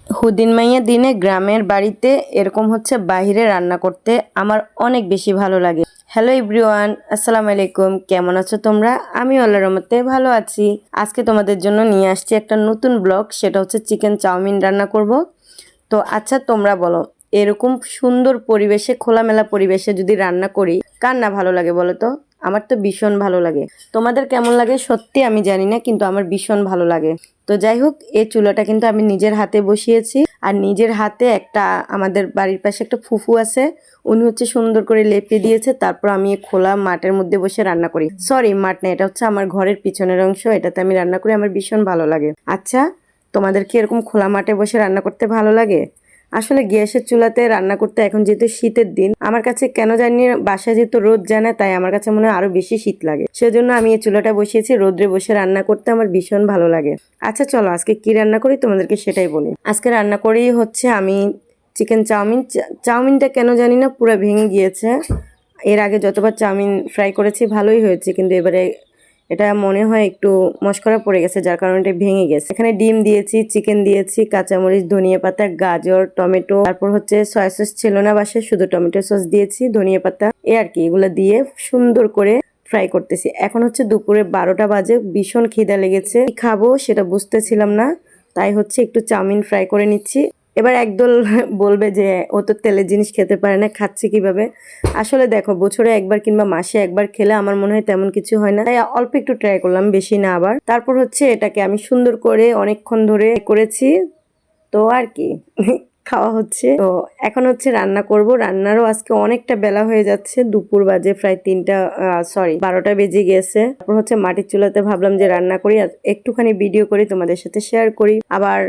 হুদিন মাইয়া দিনে গ্রামের বাড়িতে এরকম হচ্ছে বাইরে রান্না করতে আমার অনেক বেশি ভালো লাগে। হ্যালো এভরিওয়ান, আসসালামু আলাইকুম। কেমন আছো তোমরা? আমি আল্লাহর রহমতে ভালো আছি। আজকে তোমাদের জন্য নিয়ে আসছি একটা নতুন ব্লগ, সেটা হচ্ছে চিকেন চাউমিন রান্না করব। তো আচ্ছা তোমরা বলো, এরকম সুন্দর পরিবেশে, খোলামেলা পরিবেশে যদি রান্না করি, কার না ভালো লাগে বলো তো? আমার তো ভীষণ ভালো লাগে। তোমাদের কেমন লাগে সত্যি আমি জানি না, কিন্তু আমার ভীষণ ভালো লাগে। তো যাই হোক, এই চুলাটা কিন্তু আমি নিজের হাতে বসিয়েছি, আর নিজের হাতে একটা, আমাদের বাড়ির পাশে একটা ফুফু আছে, উনি হচ্ছে সুন্দর করে লেপে দিয়েছে। তারপর আমি এই খোলা মাঠের মধ্যে বসে রান্না করি। সরি, মাঠ না, এটা হচ্ছে আমার ঘরের পিছনের অংশ, এটাতে আমি রান্না করি, আমার ভীষণ ভালো লাগে। আচ্ছা, তোমাদের কি এরকম খোলা মাঠে বসে রান্না করতে ভালো লাগে? আসলে গ্যাসের চুলাতে রান্না করতে, এখন যেহেতু শীতের দিন, আমার কাছে কেন জানি বাসায় যেহেতু রোদ যায় না, তাই আমার কাছে মনে হয় আরো বেশি শীত লাগে। সেজন্য আমি এই চুলাটা বসিয়েছি, রোদ্রে বসে রান্না করতে আমার ভীষণ ভালো লাগে। আচ্ছা চলো, আজকে কি রান্না করি তোমাদেরকে সেটাই বলি। আজকে রান্না করি হচ্ছে আমি চিকেন চাউমিন। চাউমিনটা কেন জানি না পুরো ভেঙে গিয়েছে। এর আগে যতবার চাউমিন ফ্রাই করেছি ভালোই হয়েছে, কিন্তু এবারে এটা মনে হয় একটু মশকরা পড়ে গেছে, যার কারণে এটা ভেঙে গেছে। এখানে ডিম দিয়েছি, চিকেন দিয়েছি, কাঁচামরিচ, ধনিয়া পাতা, গাজর, টমেটো, তারপর হচ্ছে সয়া সস ছিল না বাসায়, শুধু টমেটো সস দিয়েছি, ধনিয়া পাতা, আর কি, এগুলো দিয়ে সুন্দর করে ফ্রাই করতেছি। এখন হচ্ছে দুপুরে 12টা বাজে, ভীষণ খিদা লেগেছে, কি খাবো সেটা বুঝতেছিলাম না, তাই হচ্ছে একটু চাউমিন ফ্রাই করে নিচ্ছি। এবার একদল বলবে যে ও তো তেলের জিনিস খেতে পারে না, খাচ্ছে কিভাবে? আসলে দেখো, বছরে একবার কিংবা মাসে একবার খেলে আমার মনে হয় তেমন কিছু হয় না, তাই অল্প একটু ট্রাই করলাম, বেশি না আবার। তারপর হচ্ছে এটাকে আমি সুন্দর করে অনেকক্ষণ ধরে করেছি, তো আর কি খাওয়া হচ্ছে। তো এখন হচ্ছে রান্না করব। রান্নারও আজকে অনেকটা বেলা হয়ে যাচ্ছে, দুপুর বাজে প্রায় 3টা, সরি 12টা বেজে গিয়েছে। তারপর হচ্ছে মাটির চুলাতে ভাবলাম যে রান্না করি, একটুখানি ভিডিও করি, তোমাদের সাথে শেয়ার করি। আবার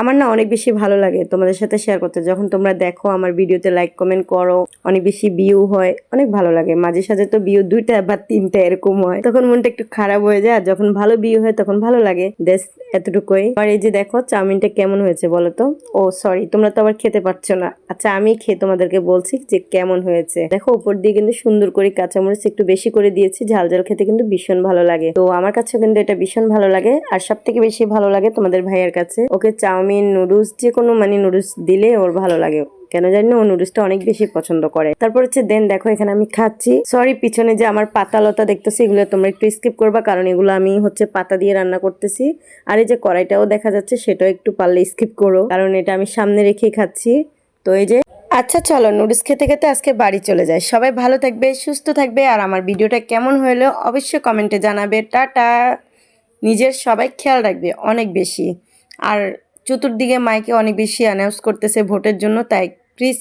আমার না অনেক বেশি ভালো লাগে তোমাদের সাথে শেয়ার করতে, যখন তোমরা দেখো আমার ভিডিওতে লাইক কমেন্ট করো, অনেক বেশি ভিউ হয়, অনেক ভালো লাগে। মাঝে সাঝে তো ভিউ 2টা বা 3টা এরকম হয়, তখন মনটা একটু খারাপ হয়ে যায়। আর যখন ভালো ভিউ হয় তখন ভালো লাগে। দেশ এতটুকুই। আর এই যে দেখো চাউমিনটা কেমন হয়েছে বলো তো? ও সরি, তোমরা তো আবার খেতে পারছো না। আচ্ছা, আমি খেয়ে তোমাদেরকে বলছি যে কেমন হয়েছে। দেখো, উপর দিয়ে কিন্তু সুন্দর করে কাঁচামরিচ একটু বেশি করে দিয়েছি, ঝাল ঝাল খেতে কিন্তু ভীষণ ভালো লাগে। তো আমার কাছে কিন্তু এটা ভীষণ ভালো লাগে। আর সব থেকে বেশি ভালো লাগে তোমাদের ভাইয়ের কাছে। ওকে চাউমিন, নুডলস, যে কোনো মানে নুডলস দিলে ওর ভালো লাগে, কেন জানি না ও নুডলসটা অনেক বেশি পছন্দ করে। তারপর হচ্ছে দেন দেখো, এখানে আমি খাচ্ছি। সরি, পিছনে যে আমার পাতা লতা দেখতেছি, এগুলো তোমরা একটু স্কিপ করবা, কারণ এগুলো আমি হচ্ছে পাতা দিয়ে রান্না করতেছি। আর এই যে কড়াইটাও দেখা যাচ্ছে, সেটাও একটু পারলে স্কিপ করো, কারণ এটা আমি সামনে রেখেই খাচ্ছি। তো এই যে, আচ্ছা চলো নুডলস খেতে খেতে আজকে বাড়ি চলে যায়। সবাই ভালো থাকবে, সুস্থ থাকবে, আর আমার ভিডিওটা কেমন হলো অবশ্যই কমেন্টে জানাবে। টাটা। নিজের সবাই খেয়াল রাখবে অনেক বেশি। আর চতুর্দিকে মাইকে অনেক বেশি অ্যানাউন্স করতেছে ভোটের জন্য, তাই প্লিজ